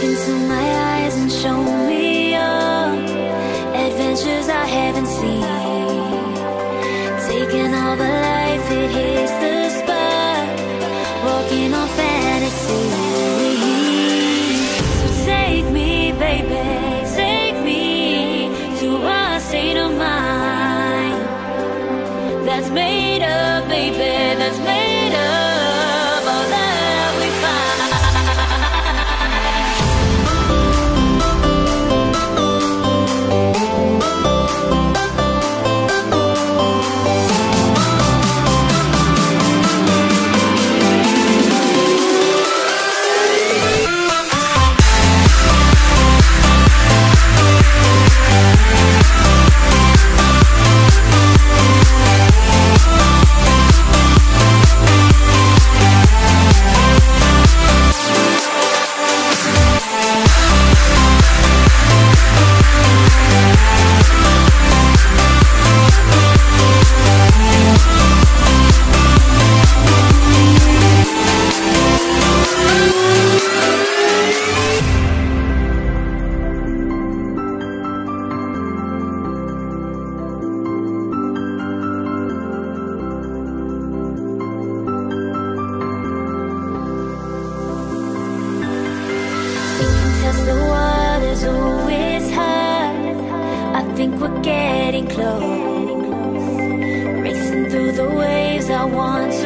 into my eyes and show me your adventures I haven't seen. Taking all the life, it hits the spot, walking on fantasy. So take me, baby, take me to a state of mind that's made of, baby, that's made of all that we find. The water's always high. I think we're getting close. Racing through the waves, I want to